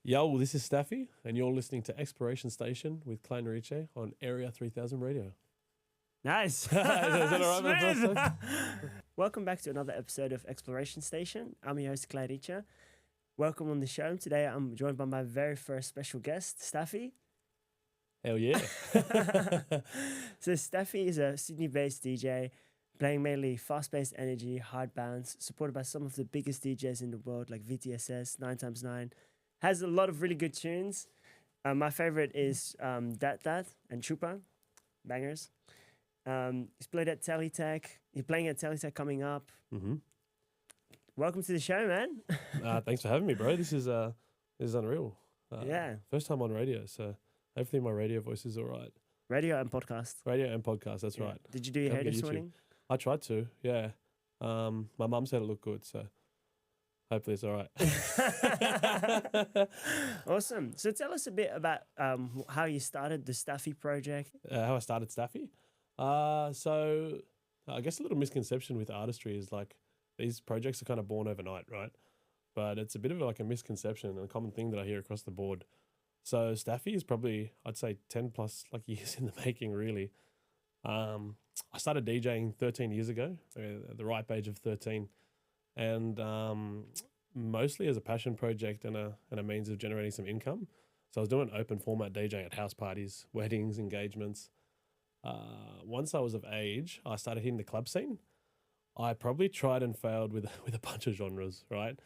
Yo, this is Staffy, and you're listening to Exploration Station with Klein Rietje on Area3000 radio. Nice. Is that all right, man? Smooth. Welcome back to another episode of Exploration Station. I'm your host, Klein Rietje. Welcome on the show. Today I'm joined by my very first special guest, Staffy. Hell yeah. So Staffy is a Sydney-based DJ, playing mainly fast-paced energy, hard bounce, supported by some of the biggest DJs in the world like VTSS, 9x9. Has a lot of really good tunes. My favorite is Dat and Chupa, bangers. He's played at Teletech. He's playing at Teletech coming up. Mm-hmm. Welcome to the show, man. Thanks for having me, bro. This is unreal. Yeah. First time on radio, so hopefully my radio voice is all right. Radio and podcast. Radio and podcast, that's right. Did you do your hair this morning? I tried to, yeah. My mum said it looked good, so hopefully it's all right. Awesome. So tell us a bit about how you started the Staffy project. How I started Staffy? So I guess a little misconception with artistry is like these projects are kind of born overnight, right? But it's a bit of like a misconception and a common thing that I hear across the board. So Staffy is probably, I'd say 10 plus like years in the making, really. I started DJing 13 years ago, at the ripe age of 13. And mostly as a passion project and a means of generating some income. So I was doing open format DJ at house parties, weddings, engagements. Once I was of age, I started hitting the club scene. I probably tried and failed with a bunch of genres, right?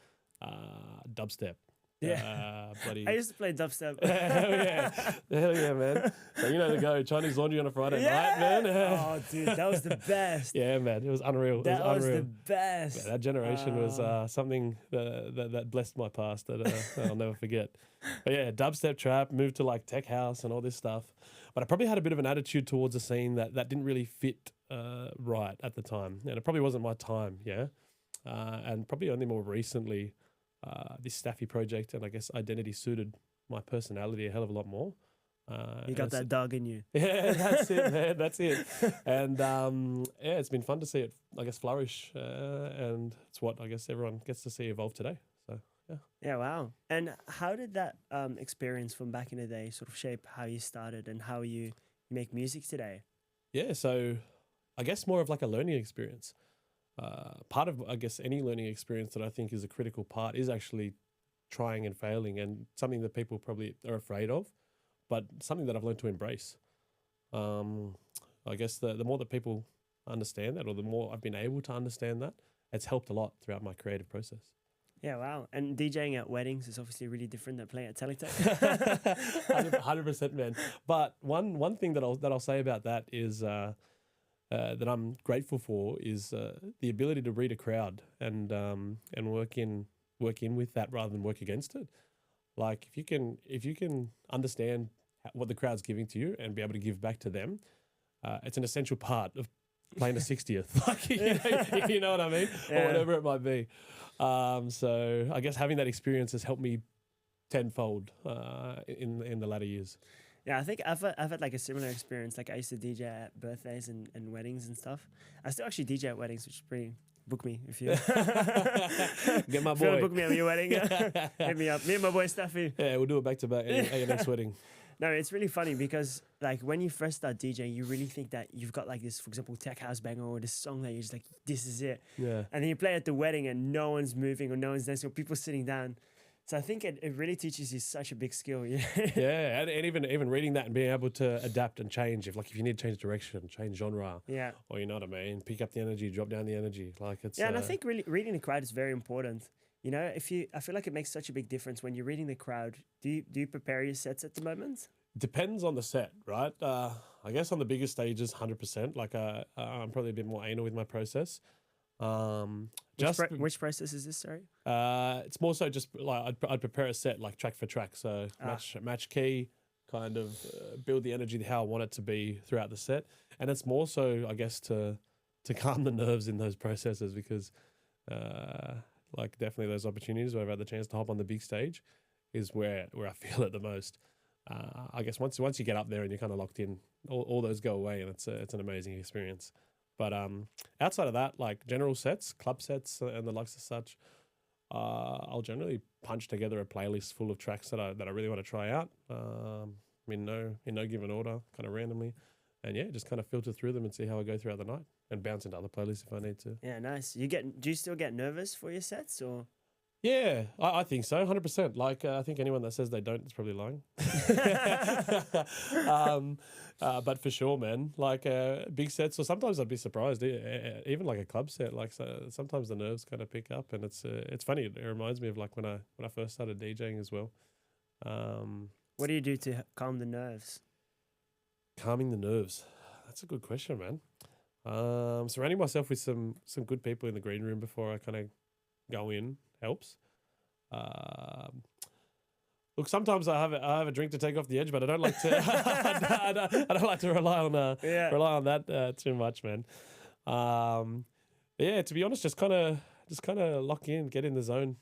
Dubstep. Yeah. Bloody. I used to play dubstep. Hell yeah, man. So you know the go, Chinese laundry on a Friday night, man. Oh, dude, that was the best. Yeah, man, it was unreal. That was unreal. the best. Yeah, that generation was something that blessed my past that I'll never forget. But yeah, dubstep, trap, moved to like tech house and all this stuff. But I probably had a bit of an attitude towards the scene that didn't really fit right at the time. And it probably wasn't my time, yeah. And probably only more recently, this Staffy project and I guess identity suited my personality a hell of a lot more. You got that dog in you. Yeah, that's it, man. That's it. And yeah, it's been fun to see it, I guess, flourish. And it's what I guess everyone gets to see evolve today. So, yeah. Yeah, wow. And how did that experience from back in the day sort of shape how you started and how you make music today? Yeah, so I guess more of like a learning experience. Part of, I guess, any learning experience that I think is a critical part is actually trying and failing, and something that people probably are afraid of, but something that I've learned to embrace. I guess the more that people understand that, or the more I've been able to understand that, it's helped a lot throughout my creative process. Yeah, wow. And DJing at weddings is obviously really different than playing at Teletech. 100%, man. But one thing that I'll say about that is that I'm grateful for is the ability to read a crowd and work in with that rather than work against it. Like if you can understand what the crowd's giving to you and be able to give back to them, it's an essential part of playing a 60th. Like you know what I mean, or whatever it might be. So I guess having that experience has helped me tenfold in the latter years. Yeah, I think I've had like a similar experience. Like I used to DJ at birthdays and weddings and stuff. I still actually DJ at weddings, which is pretty. Book me if you get my boy. Book me at your wedding. Hit me up. Me and my boy Staffy. Yeah, we'll do it back to back at your next wedding. No, it's really funny because like when you first start DJing, you really think that you've got like this, for example, tech house banger or this song that you're just like, this is it. Yeah. And then you play at the wedding and no one's moving or no one's dancing or people sitting down. So I think it really teaches you such a big skill. Yeah, and even reading that and being able to adapt and change. If you need to change direction, change genre. Yeah. Or you know what I mean, pick up the energy, drop down the energy. Like it's. Yeah, and I think really reading the crowd is very important. You know, I feel like it makes such a big difference when you're reading the crowd. Do you prepare your sets at the moment? Depends on the set, right? I guess on the bigger stages, 100%. Like I'm probably a bit more anal with my process. Which process is this? Sorry. It's more so just like I'd prepare a set like track for track. So match key, kind of build the energy how I want it to be throughout the set, and it's more so I guess to calm the nerves in those processes because like definitely those opportunities where I've had the chance to hop on the big stage is where I feel it the most. I guess once you get up there and you're kind of locked in, all those go away, and it's an amazing experience. But outside of that, like general sets, club sets, and the likes of such, I'll generally punch together a playlist full of tracks that I really want to try out. In no given order, kind of randomly, and yeah, just kind of filter through them and see how I go throughout the night, and bounce into other playlists if I need to. Yeah, nice. Do you still get nervous for your sets or? Yeah, I think so, 100%. Like, I think anyone that says they don't is probably lying. But for sure, man, like big sets, or sometimes I'd be surprised, even like a club set, like sometimes the nerves kind of pick up, and it's funny. It reminds me of like when I first started DJing as well. What do you do to calm the nerves? Calming the nerves. That's a good question, man. Surrounding myself with some good people in the green room before I kind of go in helps. Look, sometimes I have a drink to take off the edge, but I don't like to. I don't like to rely on that too much, man. Yeah, to be honest, just kind of lock in, get in the zone.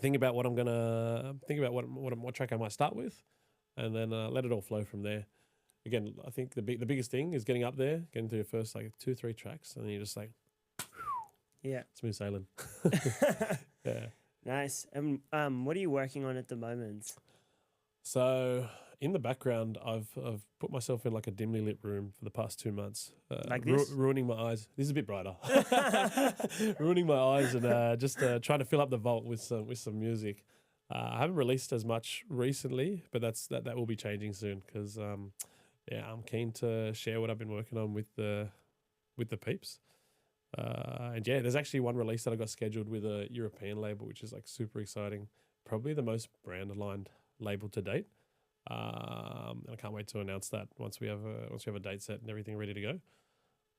Think about what what track I might start with, and then let it all flow from there. Again, I think the biggest thing is getting up there, getting through your first like 2-3 tracks, and then you're just like, yeah, smooth sailing. Yeah. Nice. What are you working on at the moment? So in the background, I've put myself in like a dimly lit room for the past 2 months. Like this? Ruining my eyes. This is a bit brighter. Ruining my eyes and just trying to fill up the vault with some music. I haven't released as much recently, but that will be changing soon because I'm keen to share what I've been working on with the peeps. And yeah, there's actually one release that I got scheduled with a European label, which is like super exciting. Probably the most brand aligned label to date. And I can't wait to announce that once we have a date set and everything ready to go.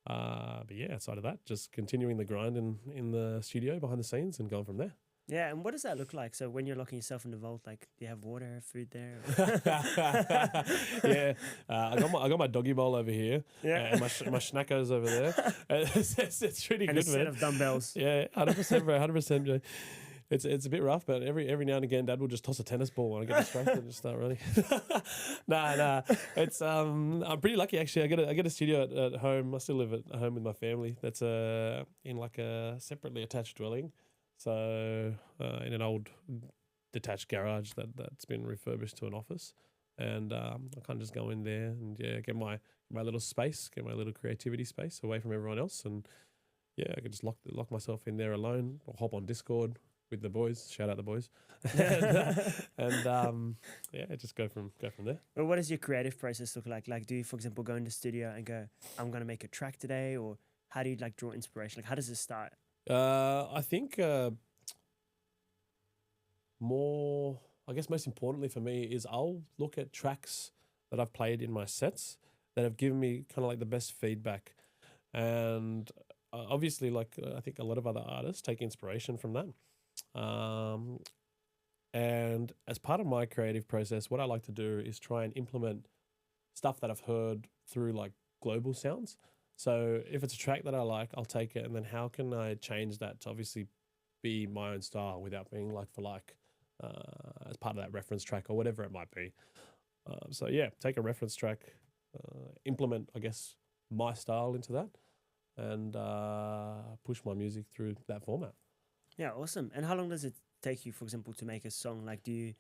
But yeah, outside of that, just continuing the grind in the studio behind the scenes and going from there. Yeah, and what does that look like? So when you're locking yourself in the vault, like, do you have water, food there? Yeah, I got my doggy bowl over here. Yeah, and my schnackos over there. It's pretty and good, a set of dumbbells. Yeah, 100%, bro, 100%. It's a bit rough, but every now and again, Dad will just toss a tennis ball when I get distracted and just start running. Nah. It's I'm pretty lucky actually. I get a studio at home. I still live at home with my family. That's in like a separately attached dwelling. So in an old detached garage that's been refurbished to an office, and I kind of just go in there and get my little space, get my little creativity space away from everyone else, and yeah, I can just lock myself in there alone, or hop on Discord with the boys. Shout out the boys, and just go from there. Well, what does your creative process look like? Like, do you, for example, go in the studio and go, "I'm gonna make a track today," or how do you like draw inspiration? Like, how does it start? I think most importantly for me is I'll look at tracks that I've played in my sets that have given me kind of like the best feedback, and obviously, like I think a lot of other artists take inspiration from that. And as part of my creative process, what I like to do is try and implement stuff that I've heard through like global sounds. So if it's a track that I like, I'll take it, and then how can I change that to obviously be my own style without being like for like as part of that reference track or whatever it might be. So yeah, take a reference track, implement, I guess, my style into that, and push my music through that format. Yeah, awesome. And how long does it take you, for example, to make a song? Like, do you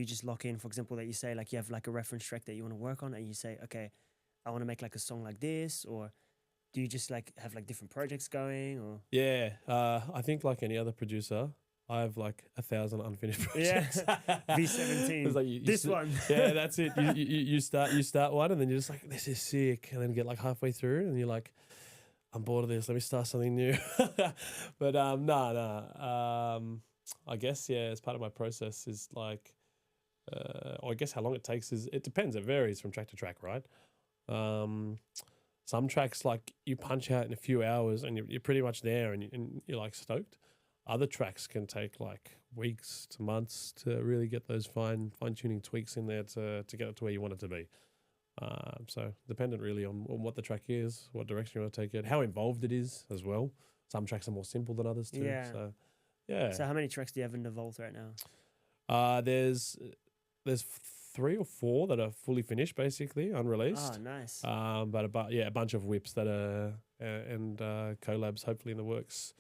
just lock in, for example, that you say like you have like a reference track that you want to work on, and you say, okay, I want to make like a song like this, or do you just like have like different projects going? Or yeah, I think like any other producer, I have like 1,000 unfinished projects. Yeah, V17. Like this one. Yeah, that's it. You start one, and then you're just like, this is sick, and then get like halfway through, and you're like, I'm bored of this. Let me start something new. But I guess as part of my process is like, or I guess how long it takes it depends. It varies from track to track, right? Some tracks like you punch out in a few hours and you're pretty much there and you're like stoked. Other tracks can take like weeks to months to really get those fine tuning tweaks in there to get it to where you want it to be. So dependent really on what the track is, what direction you want to take it, how involved it is as well. Some tracks are more simple than others too. Yeah. So yeah. So how many tracks do you have in the vault right now? There's 3 or 4 that are fully finished, basically unreleased. Oh, nice. But a bunch of whips that are and collabs hopefully in the works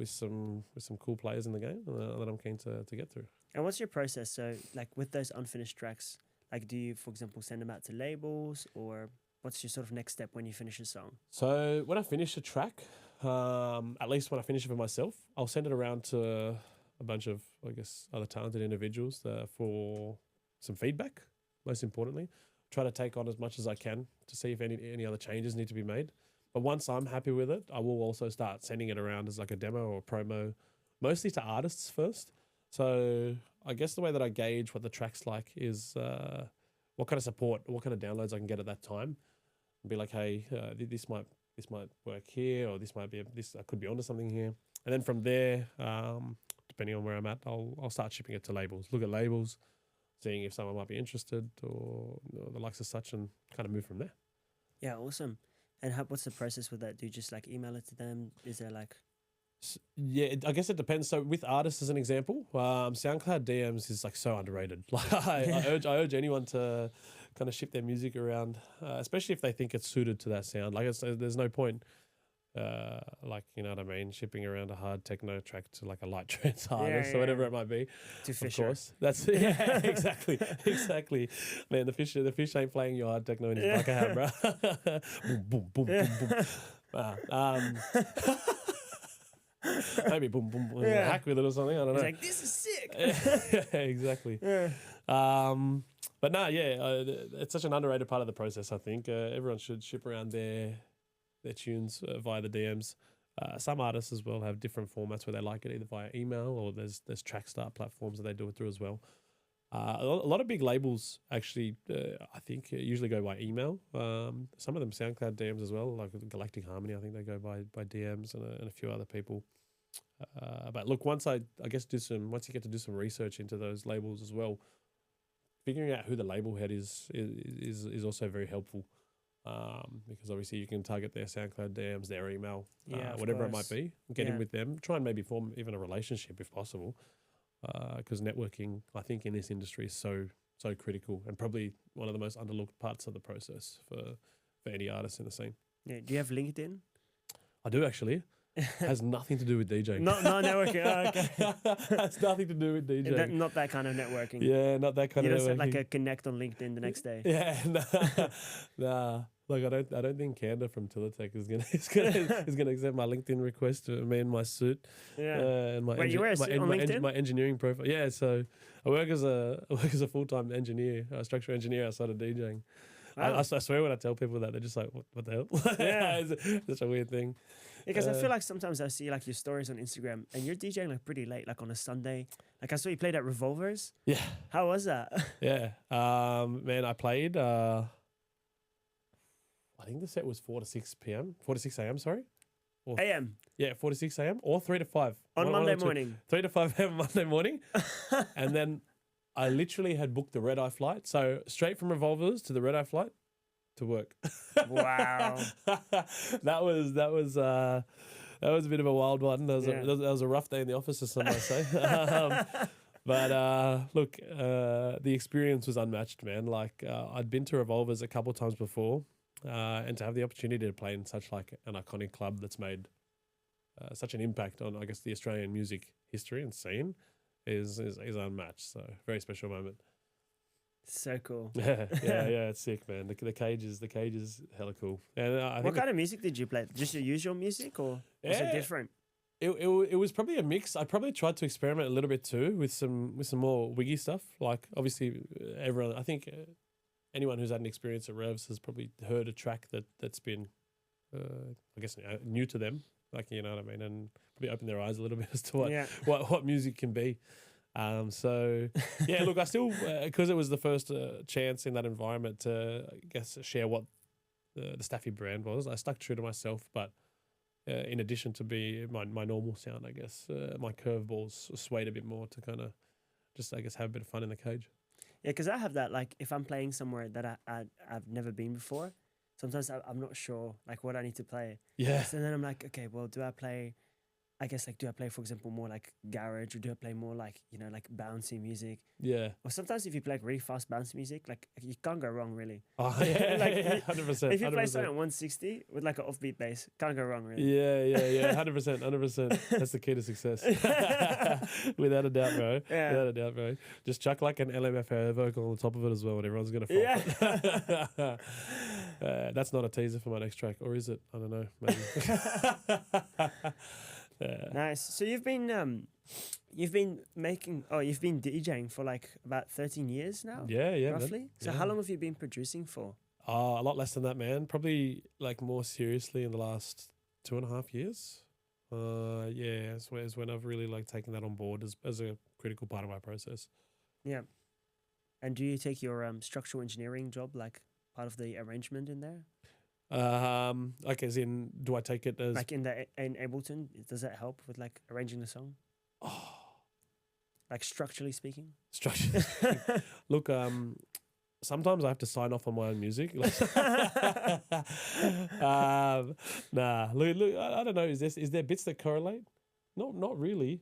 some cool players in the game that I'm keen to get through. And what's your process? So, like with those unfinished tracks, like do you, for example, send them out to labels, or what's your sort of next step when you finish a song? So when I finish a track, at least when I finish it for myself, I'll send it around to a bunch of, I guess, other talented individuals for some feedback. Most importantly, try to take on as much as I can to see if any other changes need to be made. But once I'm happy with it, I will also start sending it around as like a demo or a promo, mostly to artists first. So I guess the way that I gauge what the track's like is what kind of support, what kind of downloads I can get at that time. And be like, hey, this might work here, or this might be I could be onto something here. And then from there, depending on where I'm at, I'll start shipping it to labels. Look at labels, seeing if someone might be interested or the likes of such, and kind of move from there. Yeah, awesome. And what's the process with that? Do you just like email it to them? Is there like... Yeah, I guess it depends. So with artists, as an example, SoundCloud DMs is like so underrated. Like I urge anyone to kind of ship their music around, especially if they think it's suited to that sound. Like there's no point, like, you know what I mean, shipping around a hard techno track to like a light trance artist or whatever it might be. To Fisher. Of course, that's exactly. Man, the fish ain't playing your hard techno in his bucket hat, bro. Boom, boom, boom, boom, boom. Maybe boom, boom, boom, hack with it or something. I don't know. He's like, this is sick. Yeah, exactly. Yeah. But no, it's such an underrated part of the process. I think everyone should ship around their tunes via the DMs. Some artists as well have different formats where they like it either via email, or there's track start platforms that they do it through as well. A lot of big labels actually, I think, usually go by email. Some of them SoundCloud DMs as well, like Galactic Harmony. I think they go by DMs, and a few other people. But look, once you get to do some research into those labels as well, figuring out who the label head is also very helpful. Because obviously you can target their SoundCloud DMs, their email, whatever it might be, get in with them, try and maybe form even a relationship if possible. Because networking, I think, in this industry is so critical, and probably one of the most underlooked parts of the process for any artist in the scene. Yeah. Do you have LinkedIn? I do, actually. Has nothing to do with DJing. Not networking. Oh, okay. Has nothing to do with DJing. Not that kind of networking. Yeah, not that kind of networking. You don't like a connect on LinkedIn the next day. Yeah, nah. Like I don't think Kanda from Teletech is gonna accept my LinkedIn request to me in my suit. Yeah. And my Wait, you wear a suit on LinkedIn? My engineering profile. Yeah, so I work as a full-time engineer, structural engineer outside of DJing. Wow. I swear when I tell people that, they're just like, what the hell? Yeah. It's such a weird thing. Because I feel like sometimes I see like your stories on Instagram and you're DJing like pretty late, like on a Sunday. Like I saw you played at Revolvers. Yeah. How was that? Yeah. Man, I played, I think the set was 4 to 6 a.m., sorry. Or, AM. Yeah, 4 to 6 a.m. or 3 to 5. On Monday morning. 3 to 5 a.m. Monday morning. And then I literally had booked the red-eye flight. So straight from Revolvers to the red-eye flight to work. Wow. That was a bit of a wild one. That was a rough day in the office, as some might say. But look, the experience was unmatched, man. Like I'd been to Revolvers a couple of times before, and to have the opportunity to play in such like an iconic club that's made such an impact on, I guess, the Australian music history and scene is unmatched. So very special moment. So cool. Yeah, it's sick, man. The cage is hella cool. And I think what kind of music did you play? Just your usual music, or was it different? It was probably a mix. I probably tried to experiment a little bit too with some more wiggy stuff. Like obviously everyone, I think anyone who's had an experience at Revs has probably heard a track that's been, I guess, new to them. Like, you know what I mean, and probably open their eyes a little bit as to what music can be. So yeah, look, I still, because it was the first chance in that environment to, I guess, share what the Staffy brand was, I stuck true to myself. But in addition to be my normal sound, I guess, my curveballs swayed a bit more to kind of just, I guess, have a bit of fun in the cage. Yeah, because I have that, like, if I'm playing somewhere that I've never been before, sometimes I'm not sure, like, what I need to play. Yeah. And then I'm like, okay, well, do I play I guess like, do I play, for example, more like garage, or do I play more like, you know, like bouncy music? Yeah. Or sometimes if you play like really fast bouncy music, like you can't go wrong really. Oh, yeah, Like, yeah, 100%. If you play 100%. something at 160 with like an offbeat bass, can't go wrong really. Yeah, 100%, 100%. That's the key to success. Without a doubt, bro. Yeah. Without a doubt, bro. Just chuck like an LMFAO vocal on the top of it as well, and everyone's gonna fall. Yeah. That's not a teaser for my next track, or is it? I don't know. Maybe. Nice. So you've been DJing for like about 13 years now. Yeah, roughly. man. So Yeah. how long have you been producing for? A lot less than that, man. Probably like more seriously in the last 2.5 years. Yeah, is when I've really like taken that on board as a critical part of my process. Yeah. And do you take your structural engineering job like part of the arrangement in there? Like as in, do I take it as Like in Ableton, does that help with like arranging the song? Like structurally speaking? structure? Look, sometimes I have to sign off on my own music. Nah, look, I don't know. Is there bits that correlate? Not really.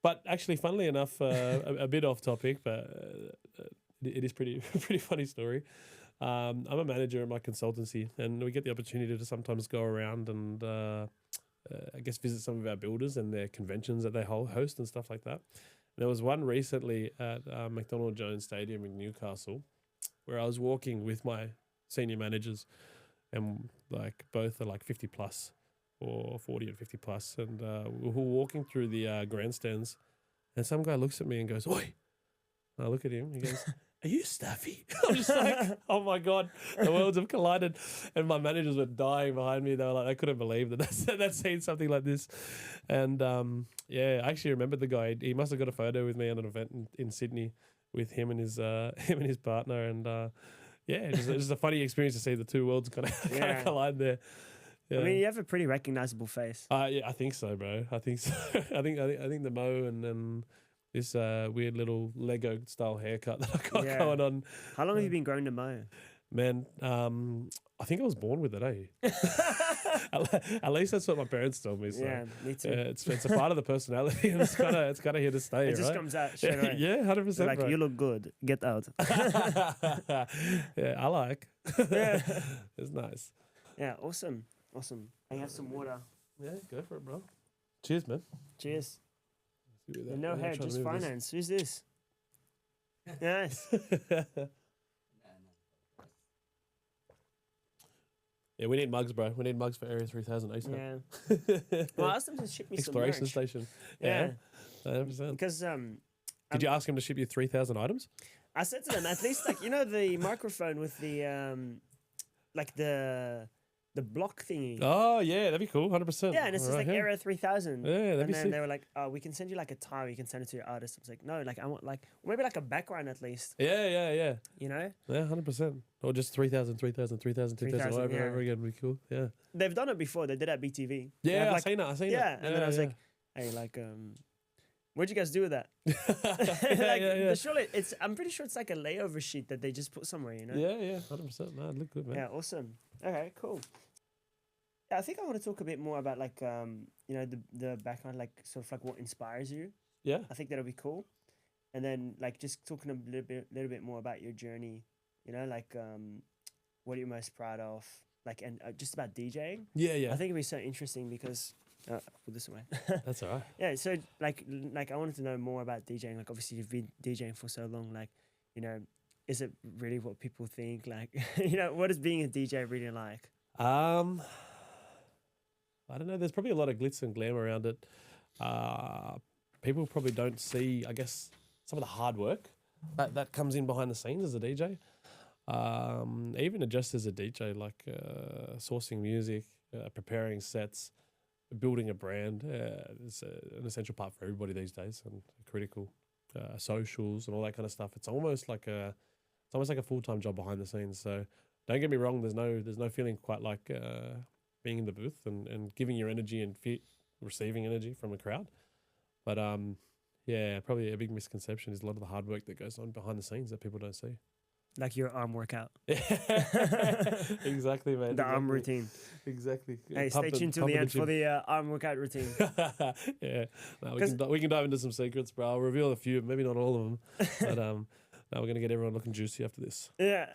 But actually, funnily enough, a bit off topic, but it is pretty funny story. I'm a manager at my consultancy, and we get the opportunity to sometimes go around and I guess visit some of our builders and their conventions that they host and stuff like that. There was one recently at McDonald Jones Stadium in Newcastle, where I was walking with my senior managers, and like both are like 50 plus or 40 and 50 plus, and we were walking through the grandstands, and some guy looks at me and goes, "Oi!" And I look at him. He goes, "Are you Staffy?" I'm just like, oh my God, the worlds have collided. And my managers were dying behind me. They were like, they couldn't believe that's seen something like this. And yeah, I actually remembered the guy. He must have got a photo with me at an event in Sydney with him and his partner. And yeah, it's just a funny experience to see the two worlds kind of collide there. Yeah. I mean, you have a pretty recognizable face. Yeah, I think so, bro. I think so. I think the mo and this weird little Lego style haircut that I got going on. How long have you been growing the mo? Man, I think I was born with it, eh? At least that's what my parents told me. So. Yeah, me too. It's a part of the personality, and it's kind of here to stay. It just right? comes out straight away. Yeah, 100%. Like, you look good. Get out. Yeah, I like. Yeah. It's nice. Yeah, awesome. I have some water. Yeah, go for it, bro. Cheers, man. Cheers. No hair, just finance. Who's this? Nice. Yeah, we need mugs, bro. We need mugs for Area3000 ASAP. Yeah. Well, I asked them to ship me Exploration some merch. station. Yeah. 100%. Because Did you ask him to ship you 3,000 items? I said to them, at least like, you know, the microphone with the like the block thingy. Oh yeah, that'd be cool. 100%. Yeah, and it's just like Area3000. Yeah, that'd and be then sick. they were like, "Oh, we can send you like a tie. You can send it to your artist." I was like, "No, like I want like maybe like a background at least." Yeah. You know? Yeah, 100%. Or just 3,000, 3,000, 3,000, 2,000, 3,000, over and over again would be cool. Yeah. They've done it before. They did it at BTV. They Yeah, have, I like, seen that. yeah, and then I was like, "Hey, like, what'd you guys do with that?" yeah. Surely it's. I'm pretty sure it's like a layover sheet that they just put somewhere. You know? Yeah, 100%. Man, look good, man. Yeah, awesome. Okay, cool. Yeah, I think I want to talk a bit more about like you know, the background, like sort of like what inspires you. Yeah. I think that'll be cool. And then like just talking a little bit more about your journey, you know, like what are you most proud of, like, and just about DJing. Yeah. I think it'd be so interesting because put this away. That's all right. Yeah, so like I wanted to know more about DJing. Like obviously you've been DJing for so long, like, you know, is it really what people think? Like, you know, what is being a DJ really like? I don't know. There's probably a lot of glitz and glam around it. People probably don't see, I guess, some of the hard work that comes in behind the scenes as a DJ. Even just as a DJ, like sourcing music, preparing sets, building a brand is an essential part for everybody these days, and critical. Socials and all that kind of stuff. It's almost like a full-time job behind the scenes. So don't get me wrong. There's no feeling quite like being in the booth and giving your energy and receiving energy from a crowd. But yeah, probably a big misconception is a lot of the hard work that goes on behind the scenes that people don't see. Like your arm workout. Exactly, man. The arm routine. Exactly. Hey, stay tuned till the end for the arm workout routine. Yeah, no, we can dive into some secrets, bro. I'll reveal a few, maybe not all of them, but no, we're gonna get everyone looking juicy after this. Yeah.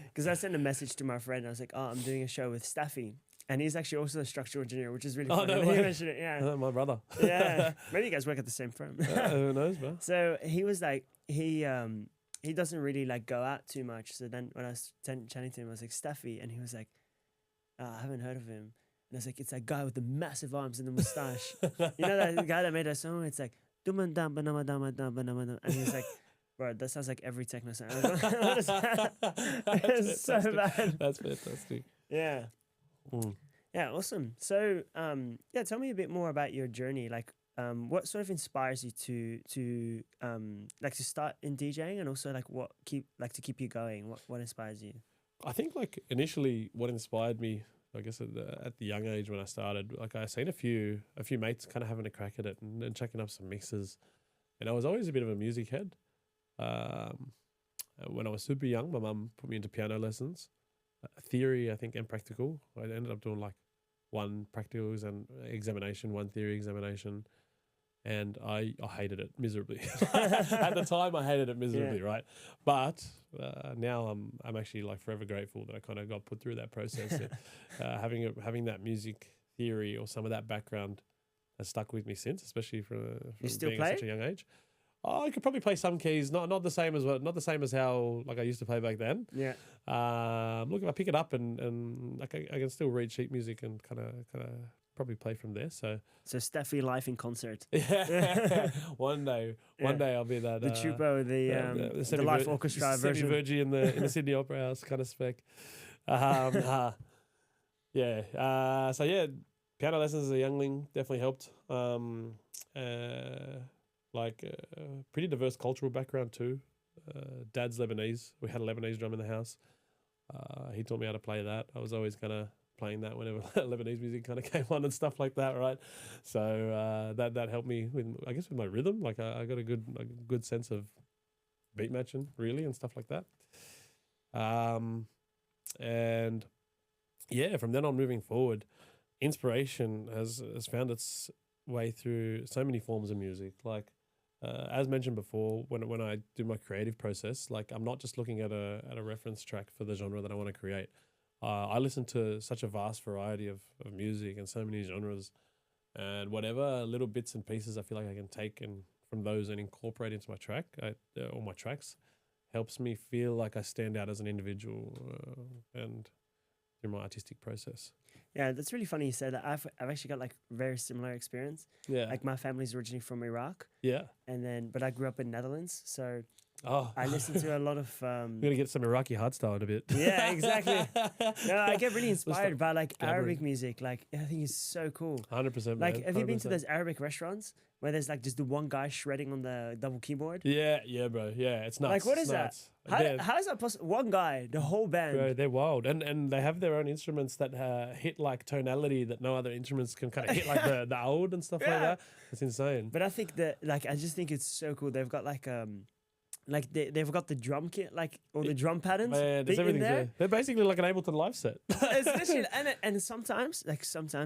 Because I sent a message to my friend. I was like, "Oh, I'm doing a show with Staffy, and he's actually also a structural engineer, which is really funny." No He way. mentioned it, yeah. My brother. Yeah. Maybe you guys work at the same firm. Who knows, bro? So he was like, he doesn't really like go out too much. So then when I was chatting to him, I was like, Staffy, and he was like, I haven't heard of him. And I was like, it's that guy with the massive arms and the mustache. You know that guy that made that song? It's like, and he's like, bro, that sounds like every techno song. It's so bad. That's fantastic. Yeah. Yeah, awesome. So, yeah, tell me a bit more about your journey. Like, what sort of inspires you to like to start in DJing, and also like to keep you going? What inspires you? I think like initially what inspired me, I guess at the young age when I started, like I seen a few mates kind of having a crack at it and checking up some mixes, and I was always a bit of a music head. When I was super young, my mum put me into piano lessons, theory I think and practical. I ended up doing like one practical examination, one theory examination. And I hated it miserably. At the time, I hated it miserably, right? But now I'm actually like forever grateful that I kind of got put through that process. Having that music theory or some of that background has stuck with me since, especially from being at such a young age. Oh, I could probably play some keys, not the same as how like I used to play back then. Yeah. Look, if I pick it up and like I can still read sheet music and kind of probably play from there. So Staffy live in concert. Yeah. One day I'll be that the Chupo, the live orchestra version. Semi-Virgie in the Sydney Opera House kind of spec. Yeah. So yeah, piano lessons as a youngling definitely helped. Pretty diverse cultural background too. Dad's Lebanese. We had a Lebanese drum in the house. He taught me how to play that. I was always kind of playing that whenever Lebanese music kind of came on and stuff like that, right? So that helped me with my rhythm. Like I got a good sense of beat matching really and stuff like that. And yeah, from then on moving forward, inspiration has found its way through so many forms of music. Like as mentioned before, when I do my creative process, like I'm not just looking at a reference track for the genre that I want to create. I listen to such a vast variety of music and so many genres, and whatever little bits and pieces I feel like I can take from those and incorporate into my track or my tracks helps me feel like I stand out as an individual and through my artistic process. Yeah, that's really funny you said that. I've actually got like very similar experience. Yeah. Like my family's originally from Iraq. Yeah. But I grew up in Netherlands, so Oh, I listen to a lot of. We're gonna get some Iraqi hardstyle in a bit. Yeah, exactly. No, I get really inspired by like Arabic music. Like I think it's so cool. 100%. Like, have you been to those Arabic restaurants where there's like just the one guy shredding on the double keyboard? Yeah, bro. Yeah, it's nuts. Like, what is that? Nuts. How is that possible? One guy, the whole band. Bro, they're wild, and they have their own instruments that hit like tonality that no other instruments can kind of hit, like the oud and stuff like that. It's insane. But I think that I just think it's so cool. They've got like they've got the drum kit, like all the drum patterns. Man, there's everything there. They're basically like an Ableton live set. Especially, and sometimes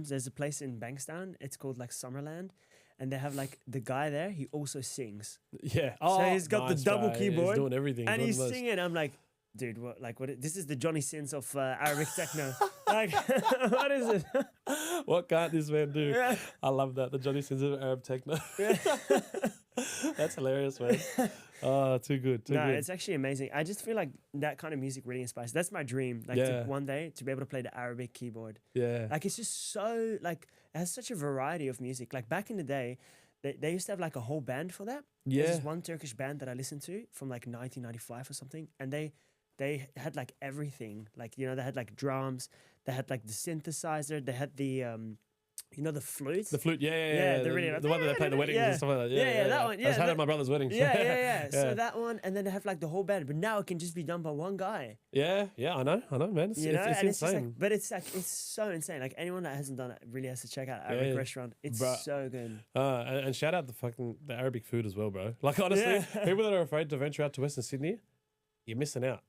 there's a place in Bankstown. It's called like Summerland, and they have like the guy there. He also sings. Yeah. So he's got the double keyboard. He's doing everything. And he's singing. I'm like, dude, what? Like, what? This is the Johnny Sins of Arabic techno. Like, what is it? What can't this man do? Yeah. I love that. The Johnny Sins of Arab techno. Yeah. That's hilarious, man. Oh, too good. Too good. It's actually amazing. I just feel like that kind of music really inspires. That's my dream. Like one day to be able to play the Arabic keyboard. Yeah. Like it's just so like it has such a variety of music. Like back in the day, they used to have like a whole band for that. Yeah. There's this one Turkish band that I listened to from like 1995 or something, and they had like everything. Like, you know, they had like drums, they had like the synthesizer, they had the the flute. The flute, yeah. The one that they play at the weddings and stuff like that. Yeah, that one. Yeah, I just had it at my brother's wedding. Yeah. So that one, and then they have like the whole band, but now it can just be done by one guy. Yeah, I know, man. It's insane. It's just like, but it's so insane. Like anyone that hasn't done it really has to check out Arabic Restaurant. It's so good. And shout out the Arabic food as well, bro. Like honestly, people that are afraid to venture out to Western Sydney, you're missing out.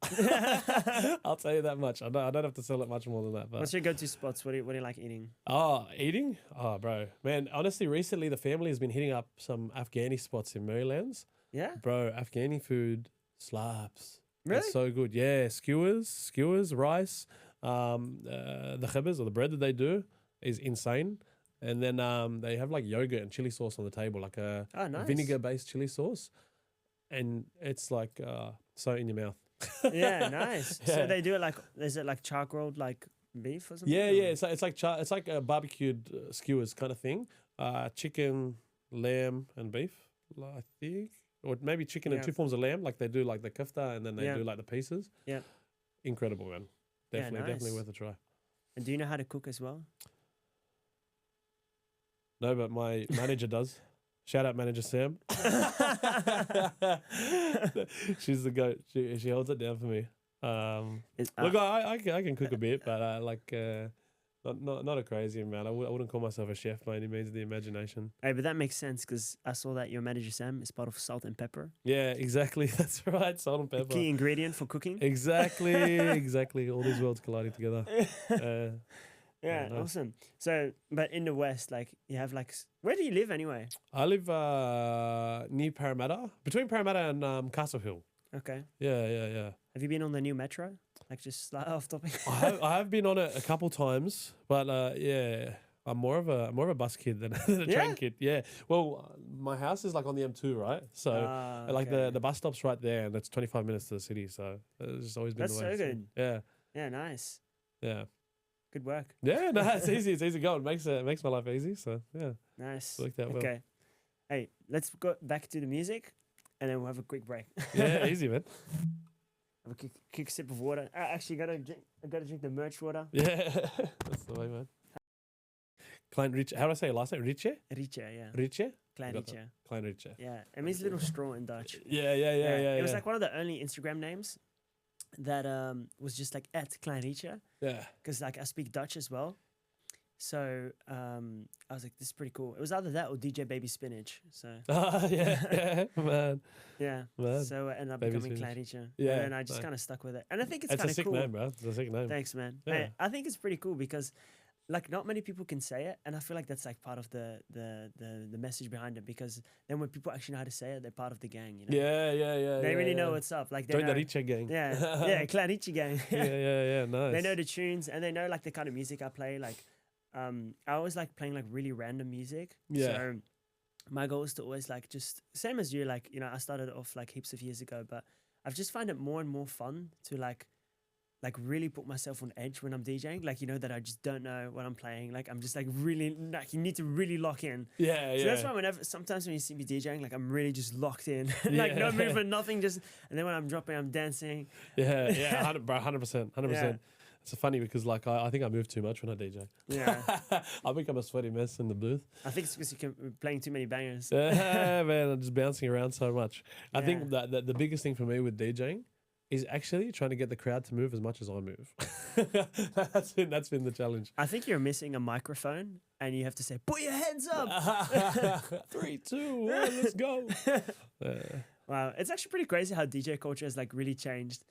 I'll tell you that much. I don't have to sell it much more than that. But What's your go-to spots? What do you like eating? oh, eating? Oh, bro, man. Honestly, recently the family has been hitting up some Afghani spots in Marylands. Yeah, Bro, Afghani food slaps. really? It's so good. Yeah, skewers, rice, the khibbers or the bread that they do is insane. And then they have like yogurt and chili sauce on the table, like a Oh, nice. vinegar-based chili sauce, and it's like so in your mouth. Yeah, nice. So Yeah. they do it like, is it like char grilled like beef or something? Yeah, or- yeah. It's like a barbecued skewers kind of thing. Chicken, lamb, and beef, I think, or maybe chicken and Yeah. two forms of lamb, like they do like the kofta, and then they Yeah. do like the pieces. Yeah. Incredible, man. Yeah, Definitely nice. worth a try. And do you know how to cook as well? No, but my manager does. Shout out manager Sam. She's the goat. She holds it down for me. Look, I can cook a bit, but not a crazy amount. I wouldn't call myself a chef by any means of the imagination. Hey, but that makes sense because I saw that your manager Sam is part of salt and pepper. Yeah, exactly. That's right. Salt and The pepper. key ingredient for cooking. Exactly. All these worlds colliding together. Yeah, nice. awesome. So, but in the West, like you have like, where do you live anyway? I live near Parramatta, between Parramatta and Castle Hill. Okay. Yeah. Have you been on the new metro? Like just slight off topic. I have been on it a couple times, but yeah, I'm more of a bus kid than a Yeah? train kid. Yeah. Well, my house is like on the M2, right? So Ah, like okay. the bus stop's right there, and it's 25 minutes to the city. So it's just always been That's the way. so good. Yeah. Yeah, nice. Yeah. Good work. Yeah. No, it's easy. It's easy going. Makes my life easy. So yeah. Nice. Worked out well. Okay. Hey, let's go back to the music, and then we'll have a quick break. Yeah. Easy, man. Have a quick sip of water. I actually I gotta drink the merch water. Yeah. That's the way, man. Klein Rietje. How do I say your last name? Rietje? Rietje, yeah. Rietje? Klein Got Rietje. Klein Rietje. Yeah, it means little straw in Dutch. Yeah. It was like one of the only Instagram names that was just like at Klein Rietje, Yeah. because like I speak Dutch as well. So I was like, this is pretty cool. It was either that or DJ Baby Spinach. So Yeah, man. yeah. Man. So I ended up Baby becoming Spinach. Klein Rietje. Yeah, And I just nice. kind of stuck with it. And I think it's It's kind a of sick cool. name, bro. It's a sick name. Thanks, man. Yeah. Hey, I think it's pretty cool because like not many people can say it, and I feel like that's like part of the message behind it, because then when people actually know how to say it, they're part of the gang, you know. Yeah. They really know what's up. Like they Join know, the Rietje gang. yeah, Klein Rietje gang. yeah. Nice. They know the tunes, and they know like the kind of music I play. Like, I always like playing like really random music. Yeah. So my goal is to always like just same as you. Like, you know, I started off like heaps of years ago, but I've just find it more and more fun to like really put myself on edge when I'm DJing. Like, you know, that I just don't know what I'm playing. Like, I'm just like really like you need to really lock in. Yeah. So that's why sometimes when you see me DJing, like I'm really just locked in, like no Yeah. movement, nothing, just. And then when I'm dropping, I'm dancing. Yeah. 100%. Yeah. It's funny because like I think I move too much when I DJ. Yeah, I become a sweaty mess in the booth. I think it's because you're playing too many bangers. Yeah, man, I'm just bouncing around so much. I Yeah. think that the biggest thing for me with DJing is actually trying to get the crowd to move as much as I move. that's been the challenge. I think you're missing a microphone, and you have to say, "Put your hands up." 3, 2, 1, let's go. Wow, it's actually pretty crazy how DJ culture has like really changed.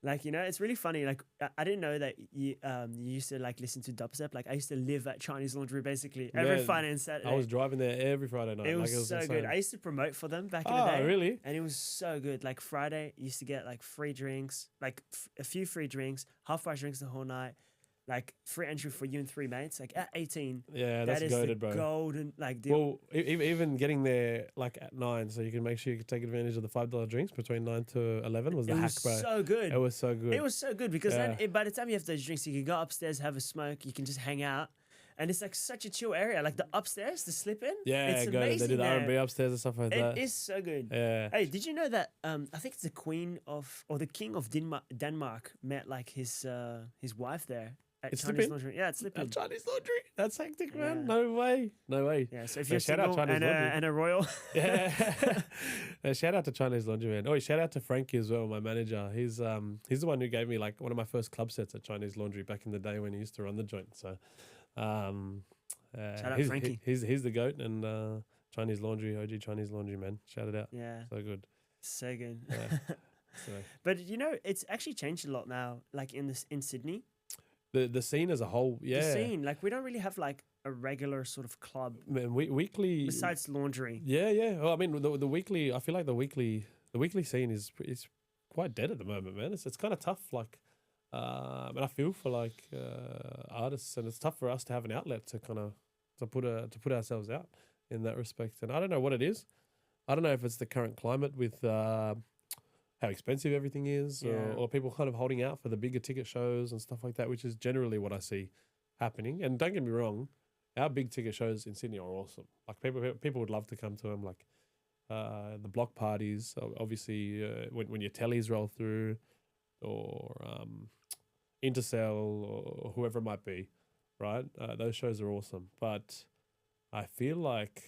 Like, you know, it's really funny. Like, I didn't know that you used to like listen to dubstep. Like, I used to live at Chinese Laundry basically every Yeah, Friday and Saturday. I was driving there every Friday night. It was like, so insane. good. I used to promote for them back in the Oh, day. really? And it was so good. Like Friday, you used to get like free drinks, like a few free drinks, half price drinks the whole night, like free entry for you and 3 mates. Like at 18, Yeah, that that's is goated, the bro. golden like deal. Well, even getting there like at 9, so you can make sure you can take advantage of the $5 drinks between 9 to 11 was the it hack, was bro. so good. It was so good. It was so good because Yeah. then by the time you have those drinks, you can go upstairs, have a smoke, you can just hang out. And it's like such a chill area. Like the upstairs, the slip-in. Yeah, it's go. They amazing do the there. R&B upstairs and stuff like that. It is so good. Yeah. Hey, did you know that I think it's the queen of, or the king of Denmark met like his wife there at It's Chinese Slippin'? Laundry. Yeah, it's Slippin'. Chinese Laundry. That's hectic, man. Yeah. No way. Yeah, so if Yeah, you're shout out single Chinese Laundry. and a royal, Yeah. Shout out to Chinese Laundry, man. Oh, shout out to Frankie as well, my manager. He's the one who gave me like one of my first club sets at Chinese Laundry back in the day when he used to run the joint. So, Shout out he's, Frankie. He's the goat, and Chinese Laundry, OG Chinese Laundry, man. Shout it out. yeah, So good. so good. Yeah. So But you know, it's actually changed a lot now. Like in Sydney, the scene as a whole, the yeah, scene, like we don't really have like a regular sort of club man, weekly. besides laundry. Yeah, yeah. Well, I mean, the weekly. I feel like the weekly scene is quite dead at the moment, man. It's kind of tough. Like, and I feel for like artists, and it's tough for us to have an outlet to kind of to put ourselves out in that respect. And I don't know what it is. I don't know if it's the current climate with how expensive everything is, Yeah. or people kind of holding out for the bigger ticket shows and stuff like that, which is generally what I see happening. And don't get me wrong, our big ticket shows in Sydney are awesome. Like people would love to come to them. Like the block parties, obviously when your tellies roll through, or Intercell or whoever it might be, right? Those shows are awesome. But I feel like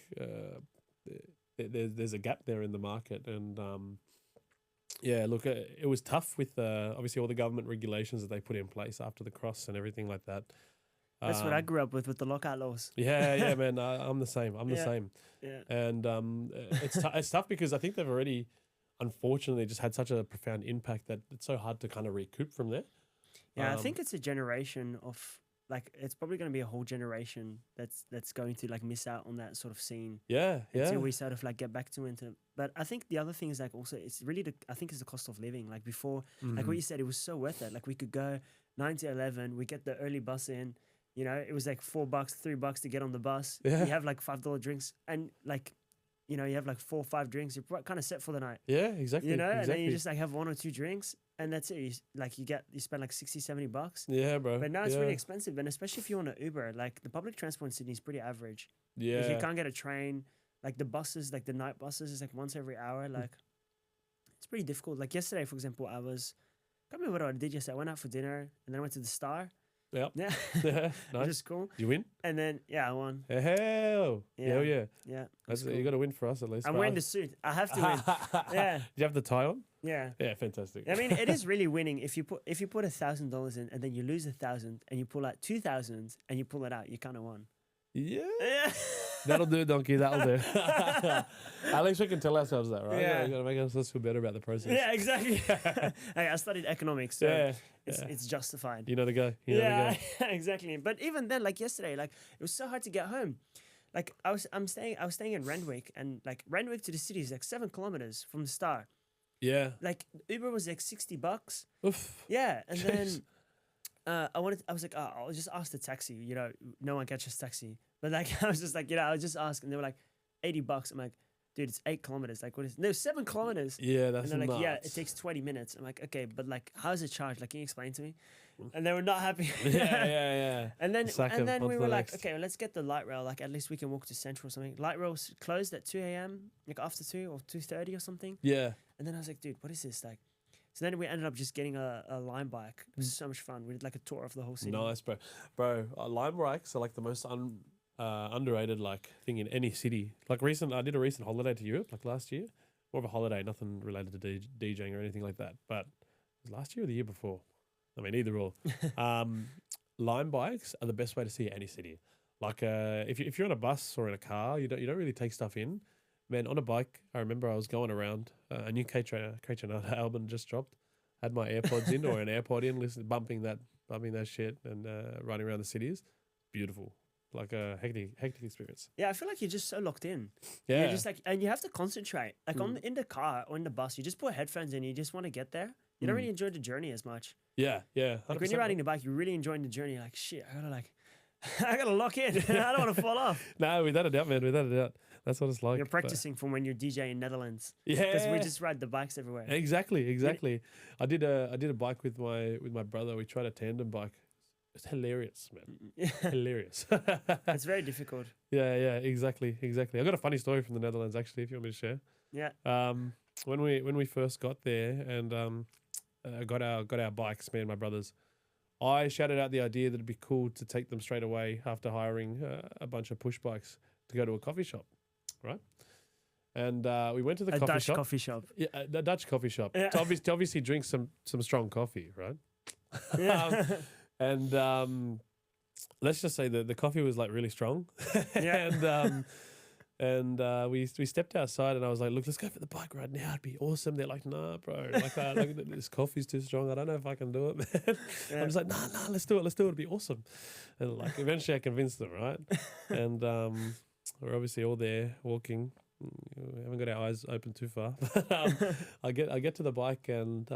there's a gap there in the market, and yeah, look, it was tough with obviously all the government regulations that they put in place after the cross and everything like that. That's what I grew up with the lockout laws. Yeah, yeah, man. I'm the same. I'm the same. Yeah. And it's tough because I think they've already, unfortunately, just had such a profound impact that it's so hard to kind of recoup from there. Yeah, I think it's a generation of like it's probably going to be a whole generation that's going to like miss out on that sort of scene. Yeah, yeah. Until we sort of like get back to it. But I think the other thing is like also it's really I think it's the cost of living. Like before, like what you said, it was so worth it. Like we could go 9 to 11, we get the early bus in. You know, it was like $4, $3 to get on the bus. Yeah. You have like $5 drinks, and like, you know, you have like 4 or 5 drinks. You're kind of set for the night. Yeah, exactly. You know, exactly. and then you just like have 1 or 2 drinks, and that's it. You spend like $60-$70. Yeah, bro. But now it's really expensive, and especially if you want to Uber, like the public transport in Sydney is pretty average. Yeah. Like, you can't get a train. Like the buses, like the night buses, is like once every hour. Like it's pretty difficult. Like yesterday, for example, I can't remember what I did yesterday. I went out for dinner, and then I went to the Star. Yep. Yeah. Yeah. Nice. Which is cool. You win? And then I won. Hell. Yeah. Yeah. Yeah. That's cool. You got to win for us at least. I'm wearing the suit. I have to win. Yeah. Do you have the tie on? Yeah. Yeah, fantastic. I mean, it is really winning if you put $1,000 in and then you lose 1,000 and you pull out 2,000 and you pull it out, you kind of won. Yeah. Yeah. That'll do, donkey. That'll do. At least we can tell ourselves that, right? Yeah. You gotta make ourselves feel better about the process. Yeah, exactly. Hey, I studied economics, so Yeah. it's justified. You know the guy. You know the guy. Exactly. But even then, like yesterday, like it was so hard to get home. Like I was staying in Randwick, and like Randwick to the city is like 7 kilometers from the Star. Yeah. Like Uber was like $60. Oof. Yeah, and Jeez. then I was like, oh, I'll just ask the taxi. You know, no one catches taxi. But like, I was just like, I'll just ask, and they were like, $80. I'm like, dude, it's 8 kilometers. Like, what is? No, 7 kilometers. Yeah, that's And they're like, nuts. yeah, it takes 20 minutes. I'm like, okay, but like, how is it charged? Like, can you explain to me? And they were not happy. yeah. And then Sack 'em, on we to were the like, next. okay, well, let's get the light rail. Like, at least we can walk to Central or something. Light rail's closed at 2 a.m. Like after 2 or 2:30 or something. Yeah. And then I was like, dude, what is this? Like, so then we ended up just getting a Lime bike. It was so much fun. We did like a tour of the whole city. Nice, bro. Bro, Lime bikes are like the most underrated like thing in any city. Like I did a recent holiday to Europe, like last year. More of a holiday, nothing related to DJing or anything like that. But it was last year or the year before. I mean, either or. Lime bikes are the best way to see any city. Like if you're on a bus or in a car, you don't really take stuff in. Man, on a bike, I remember I was going around. A new K-Train album just dropped. Had my AirPods in or an AirPod in, bumping that shit and running around the cities. Beautiful, like a hectic experience. Yeah, I feel like you're just so locked in. Yeah, You're just like, and you have to concentrate. Like in the car or in the bus, you just put headphones in. You just want to get there. You don't really enjoy the journey as much. yeah. Like when you're 100%. riding the bike, you're really enjoying the journey. You're like, shit, I gotta lock in. I don't want to fall off. No, without a doubt, man. Without a doubt, that's what it's like. You're but- practicing from when you're DJ in Netherlands. Yeah, Because we just ride the bikes everywhere. exactly. I did a bike with my brother. We tried a tandem bike. It's hilarious, man. Hilarious. It's very difficult. Yeah, exactly. I got a funny story from the Netherlands actually, if you want me to share. Yeah. When we first got there and got our bikes, me and my brothers, I shouted out the idea that it'd be cool to take them straight away after hiring a bunch of push bikes to go to a coffee shop, right? And we went to the A Dutch coffee shop. Yeah, the Dutch coffee shop. Yeah. To obviously drink some strong coffee, right? Yeah. And let's just say that the coffee was like really strong. Yeah. And And we stepped outside, and I was like, "Look, let's go for the bike ride now. It'd be awesome." They're like, "Nah, bro. Like this coffee's too strong. I don't know if I can do it, man." Yeah. I was like, "Nah, let's do it. Let's do it. It'd be awesome." And like eventually, I convinced them, right? And we're obviously all there walking. We haven't got our eyes open too far. I get to the bike, and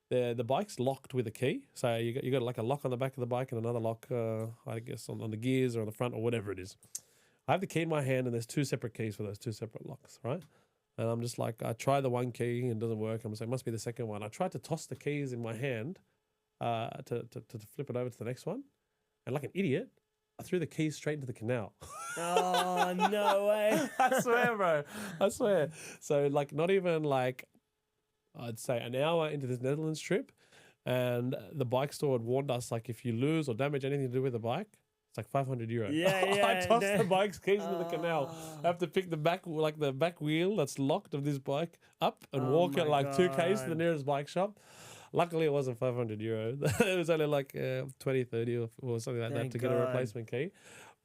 the bike's locked with a key. So you got like a lock on the back of the bike and another lock, I guess, on the gears or on the front or whatever it is. I have the key in my hand, and there's two separate keys for those two separate locks, right? And I'm just like, I try the one key and it doesn't work. I'm just like, must be the second one. I tried to toss the keys in my hand to flip it over to the next one. And like an idiot, I threw the keys straight into the canal. Oh, no way. I swear, bro. I swear. So like not even like, I'd say an hour into this Netherlands trip, and the bike store had warned us, like, if you lose or damage anything to do with the bike, it's like 500 euro. Yeah, I tossed no. the bike's keys into the canal. I have to pick the back wheel that's locked of this bike up and walk it like 2Ks to the nearest bike shop. Luckily, it wasn't 500 euro. It was only like 20, 30 or something like that to get a replacement key.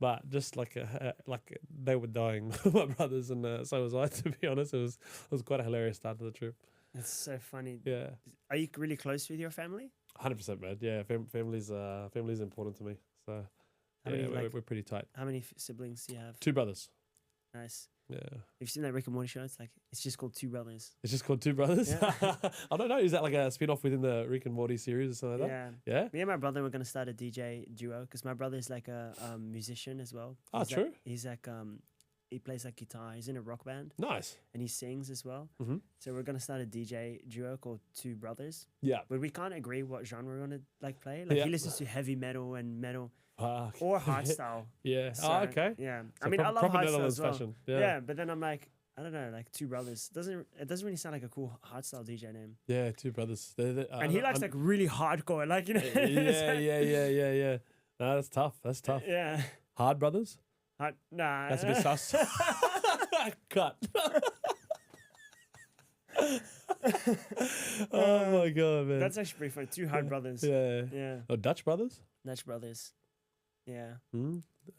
But just like they were dying, my brothers, and so was I. To be honest, it was quite a hilarious start to the trip. That's so funny. Yeah. Are you really close with your family? 100%, man. Yeah, family's important to me. So we're pretty tight. How many siblings do you have? 2 brothers. Nice. Yeah. You've seen that Rick and Morty show? It's just called Two Brothers. It's just called 2 brothers? Yeah. I don't know. Is that like a spin-off within the Rick and Morty series or something like that? Yeah. Yeah? Me and my brother were going to start a DJ duo because my brother is like a musician as well. Oh, true. He's like, he plays like guitar. He's in a rock band. Nice. And he sings as well. Mm-hmm. So we're going to start a DJ duo called Two Brothers. Yeah. But we can't agree what genre we're going to like play. Like he listens to heavy metal and metal. Or hardstyle. Yeah. So, okay. Yeah. So I mean, I love proper hardstyle Netherlands as well. fashion. Yeah, but then I'm like, I don't know, like Two Brothers. It doesn't really sound like a cool hardstyle DJ name. Yeah, 2 brothers. And he likes like really hardcore, like, you know. Yeah. No, that's tough. Yeah. Hard brothers? Nah. That's a bit sus. Cut. Oh my god, man. That's actually pretty funny. 2 hard brothers. Yeah. Yeah. Oh, Dutch brothers? Dutch brothers. Yeah.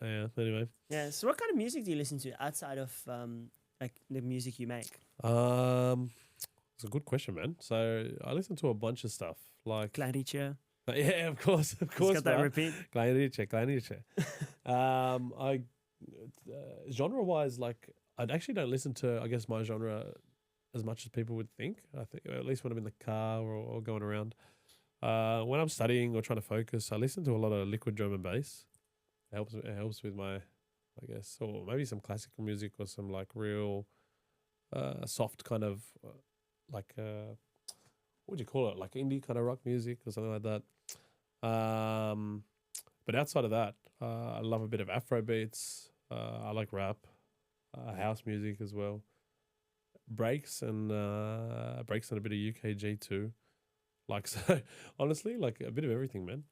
Yeah. Anyway. Yeah. So what kind of music do you listen to outside of like the music you make? It's a good question, man. So I listen to a bunch of stuff like Klein Rietje. yeah, of course. It's got that repeat. Klein Rietje. I genre wise, like I actually don't listen to, I guess, my genre as much as people would think. I think at least when I'm in the car or going around. When I'm studying or trying to focus, I listen to a lot of liquid drum and bass. It helps with my, I guess, or maybe some classical music or some like real soft kind of like what would you call it? Like indie kind of rock music or something like that. But outside of that, I love a bit of Afro beats. I like rap, house music as well. Breaks and a bit of UKG too. Like, so honestly, like a bit of everything, man.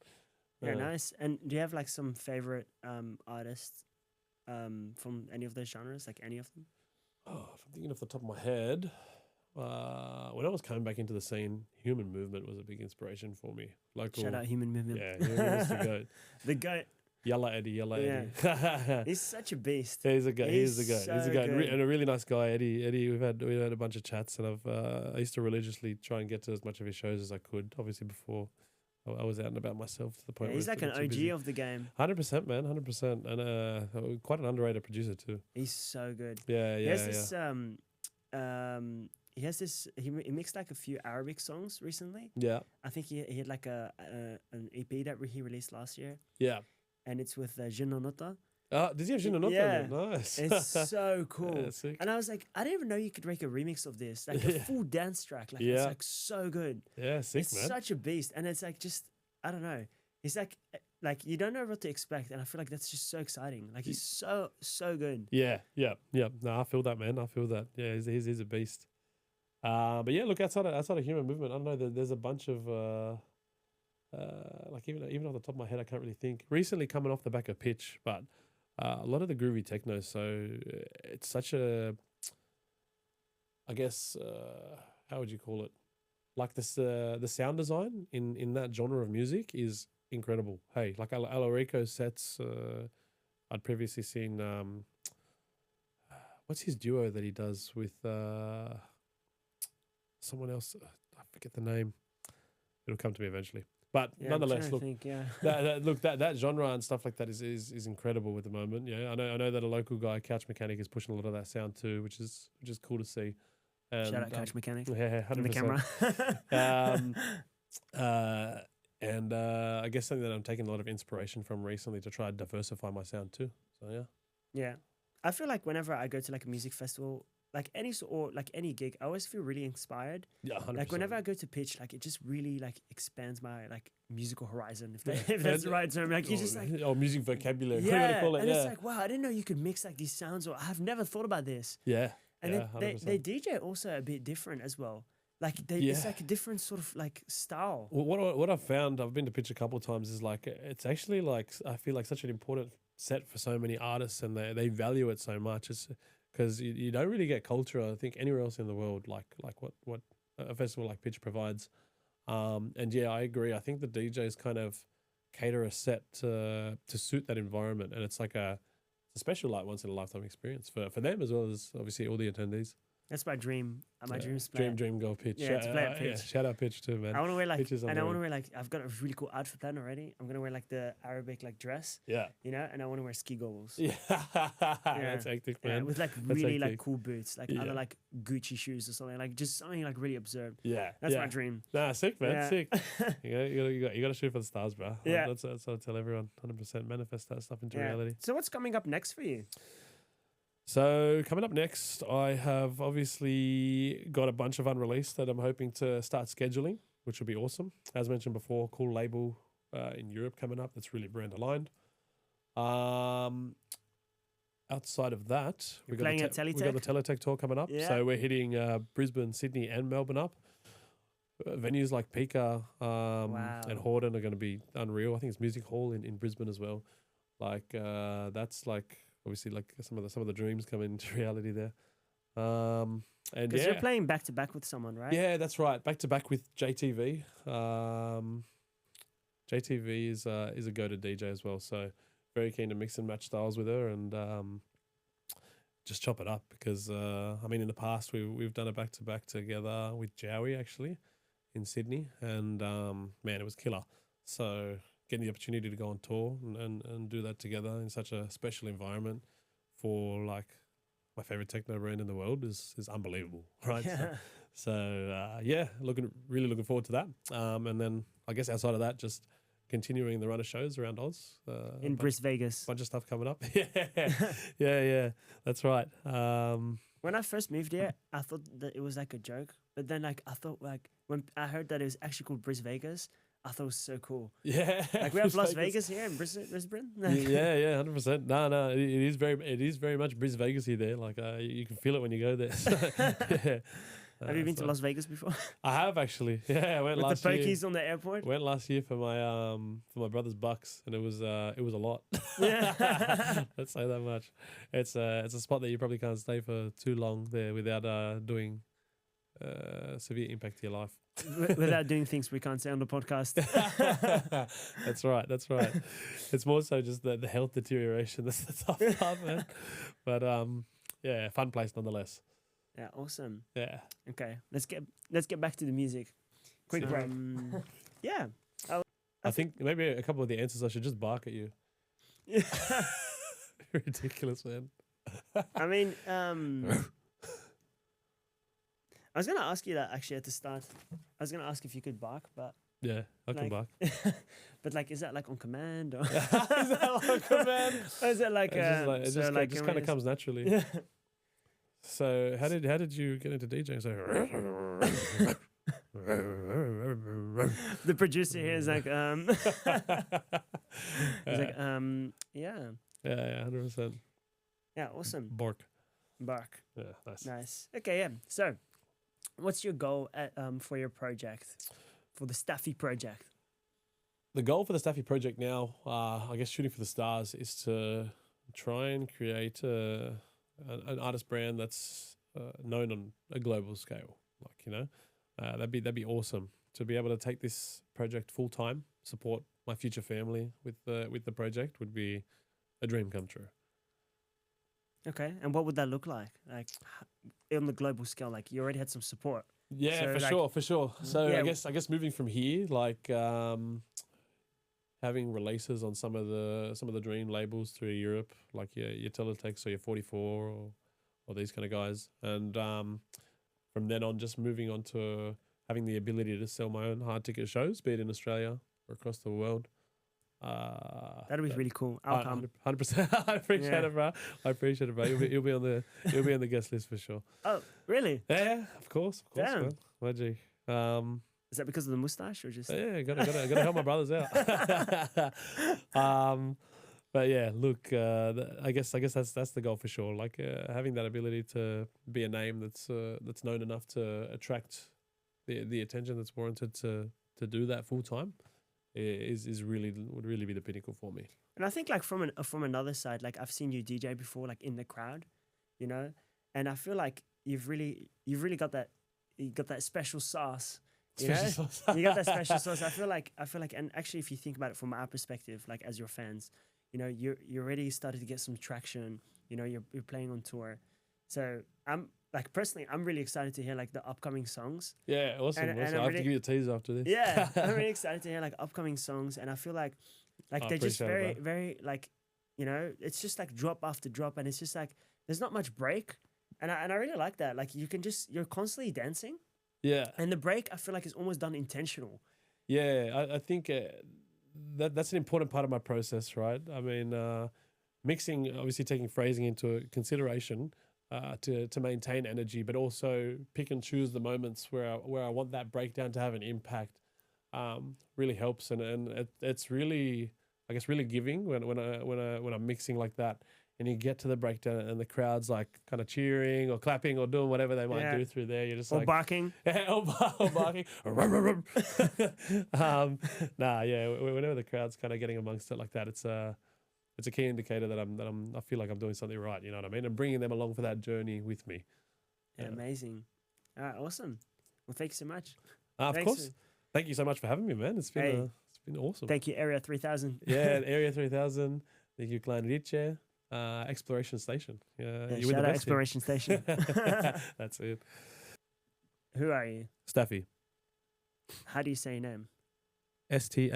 Yeah, nice. And do you have like some favorite artists from any of those genres? Like any of them? Oh, if I'm thinking off the top of my head, when I was coming back into the scene, Human Movement was a big inspiration for me. Local, shout out Human Movement. Yeah, Human Movement's the goat. The goat. Yalla Eddie. He's such a beast. He's a goat. He's a goat. So He's a goat. good. And a really nice guy, Eddie. We've had a bunch of chats, and I used to religiously try and get to as much of his shows as I could. Obviously, before I was out and about myself to the point. Yeah, he's where like an OG of the game. 100%, man, 100%, and quite an underrated producer too. He's so good. Yeah. He has this. He mixed like a few Arabic songs recently. Yeah. I think he had like an EP that he released last year. Yeah. And it's with Jinonota. Did you have Jinonota? Yeah. Nice. It's so cool. Yeah, sick. And I was like, I didn't even know you could make a remix of this. Like a full dance track. Like it's like so good. Yeah, sick, it's man. such a beast. And it's like just, I don't know. It's like you don't know what to expect. And I feel like that's just so exciting. Like he's so good. Yeah. No, I feel that, man. I feel that. Yeah, he's a beast. But yeah, look, outside of Human Movement, I don't know, there's a bunch of like even off the top of my head, I can't really think. Recently coming off the back of Pitch, but a lot of the groovy techno. So it's such a, I guess, how would you call it? Like this, the sound design in that genre of music is incredible. Hey, like Alarico's sets, I'd previously seen what's his duo that he does with someone else? I forget the name. It'll come to me eventually. But Yeah, nonetheless, look, yeah. that genre and stuff like that is incredible at the moment. Yeah, I know that a local guy, Couch Mechanic, is pushing a lot of that sound too, which is cool to see. And, Shout out Couch Mechanic. Yeah, 100%. On the camera. I guess something that I'm taking a lot of inspiration from recently to try and diversify my sound too. So yeah. Yeah. I feel like whenever I go to like a music festival, like any gig, I always feel really inspired. Yeah, 100%. Like whenever I go to pitch, like it just really like expands my like musical horizon. If that's the right term, like you just like music vocabulary. yeah, What do you want to call it? and Yeah. it's like wow, I didn't know you could mix like these sounds. Or I've never thought about this. Yeah. And yeah, then 100%. they DJ also a bit different as well. Like it's like a different sort of like style. Well, what I've found, I've been to pitch a couple of times, is like it's actually like I feel like such an important set for so many artists, and they value it so much. It's because you don't really get culture, I think, anywhere else in the world like what a festival like Pitch provides. And yeah, I agree. I think the DJs kind of cater a set to suit that environment, and it's like a special like once in a lifetime experience for them as well as obviously all the attendees. That's my dream. My dream is to play Dream go Pitch. Yeah, to play at Pitch. Yeah, shout out Pitch too, man. I want to wear like, Pitch is and I want to unreal. wear like, I've got a really cool outfit plan already. I'm gonna wear like the Arabic like dress, Yeah. you know, and I want to wear ski goggles. Yeah. That's hectic, Yeah, man. with like That's really like hectic. cool boots, like Yeah. other like Gucci shoes or something, like just something like really absurd. Yeah. That's yeah. my dream. Nah, sick, man. Yeah. Sick. You got to shoot for the stars, bro. Yeah. That's what I tell everyone. 100% manifest that stuff into Yeah. reality. So what's coming up next for you? So coming up next, I have obviously got a bunch of unreleased that I'm hoping to start scheduling, which will be awesome. As mentioned before, cool label in Europe coming up that's really brand aligned. Outside of that, You're playing at we got Teletech? the Teletech tour coming up. Yeah. So we're hitting Brisbane, Sydney, and Melbourne up. Venues like Pika Wow. and Horden are going to be unreal. I think it's Music Hall in Brisbane as well. Like that's like obviously like some of the dreams come into reality there. And Because you're playing back to back with someone, right? yeah, that's right. Back to back with JTV. JTV is a go-to DJ as well. So very keen to mix and match styles with her and just chop it up because I mean in the past we've done a back to back together with Jowie actually in Sydney and man it was killer. So getting the opportunity to go on tour and do that together in such a special environment for like my favorite techno brand in the world is unbelievable, right? Yeah. So yeah, really looking forward to that. And then I guess outside of that, just continuing the run of shows around Oz. In Bris Vegas. Bunch of stuff coming up. yeah, that's right. When I first moved here, I thought that it was like a joke, but then like I thought like when I heard that it was actually called Bris Vegas, I thought it was so cool. Yeah, Like we have Las Vegas here in Brisbane. yeah, 100%. No, it is very much Bris Vegasy there. Like you can feel it when you go there. Yeah. Have you been to so- Las Vegas before? I have actually. Yeah, I went With last the year. pokies on the airport? Went last year for my brother's bucks, and it was a lot. Yeah. Let's say that much. It's a spot that you probably can't stay for too long there without doing severe impact to your life. Without doing things we can't say on the podcast. That's right. It's more so just the health deterioration. That's the tough part, man. But yeah, fun place nonetheless. Yeah, awesome. Yeah. Okay, let's get back to the music. Quick So- break. Yeah. I think maybe a couple of the answers I should just bark at you. Ridiculous, man. I mean, I was gonna ask you that actually at the start. I was gonna ask if you could bark, but Yeah, I can Like- bark. but like, is that like on command or? Is that on command? Or is it like It just, so like just kind of comes naturally. Yeah. So how did you get into DJing? So The producer here is like he's like yeah, yeah, 100%. yeah, awesome. Bark. Bark. Yeah, nice. Nice. Okay, yeah. So, what's your goal for your project, for the Staffy project? The goal for the Staffy project now, I guess shooting for the stars, is to try and create an artist brand that's known on a global scale. Like, you know, that'd be awesome to be able to take this project full time, support my future family with the project would be a dream come true. Okay, and what would that look like? Like on the global scale, like you already had some support. Yeah, So, for like- sure, for sure. So Yeah. I guess moving from here, like having releases on some of the dream labels through Europe, like your Teletech or your 44 or these kind of guys, and from then on, just moving on to having the ability to sell my own hard ticket shows, be it in Australia or across the world. That'd be really cool. I'll come. 100%. I appreciate Yeah. it, bro. I appreciate it, bro. You'll be on the guest list for sure. Oh, really? Yeah, of course, Damn. man. My G. Is that because of the mustache or just? Yeah, gotta help my brothers out. But yeah, look, I guess that's the goal for sure. Like having that ability to be a name that's known enough to attract the attention that's warranted to do that full time would really be the pinnacle for me. And I think like from another side, like I've seen you DJ before, like in the crowd, you know, and I feel like you've really got that special sauce. You know? Special sauce. You got that special sauce. I feel like, and actually, if you think about it from our perspective, like as your fans, you know, you already started to get some traction. You know, you're playing on tour, so I'm like personally, I'm really excited to hear like the upcoming songs. Yeah, awesome. And I have really- to give you a teaser after this. Yeah, I'm really excited to hear like upcoming songs, and I feel like they're just appreciate it, very like, you know, it's just like drop after drop, and it's just like there's not much break, and I really like that. Like you're constantly dancing. Yeah, And the break, I feel like, is almost done intentional. yeah. I think that's an important part of my process, right? I mean, mixing, obviously taking phrasing into consideration to maintain energy, but also pick and choose the moments where I want that breakdown to have an impact. Really helps, and it's really, I guess, really giving when I'm mixing like that. And you get to the breakdown and the crowd's like kind of cheering or clapping or doing whatever they might do through there. You're just Or like barking. or barking. Whenever the crowd's kind of getting amongst it like that, it's a key indicator that I feel like I'm doing something right. You know what I mean? And bringing them along for that journey with me. Yeah, amazing. All right, awesome. Well, thank you so much. Of Thanks course. Thank you so much for having me, man. It's been awesome. Thank you, Area 3000. Yeah, Area 3000. Thank you, Klein Rietje. Exploration Station. Yeah, you're with shout the out best Exploration Station. here. That's it. Who are you? Staffy. How do you say your name? Staffy.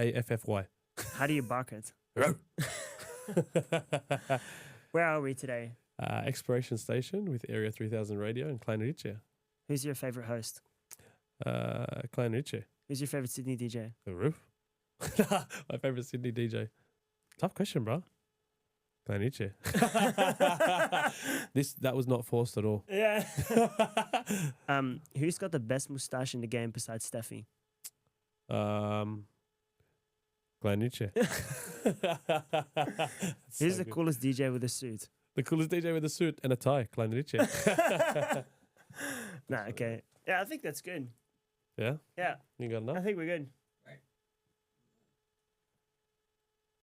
How do you bark it? Where are we today? Exploration Station with Area 3000 Radio and Klein Rietje. Who's your favorite host? Klein Rietje. Who's your favorite Sydney DJ? The Roof. My favorite Sydney DJ. Tough question, bro. Klein Rietje. That was not forced at all. Yeah. Who's got the best mustache in the game besides Staffy? Klein Rietje. Who's the coolest DJ with a suit? The coolest DJ with a suit and a tie, Klein Rietje. Nah, okay. Yeah, I think that's good. Yeah? Yeah, You got enough? I think we're good.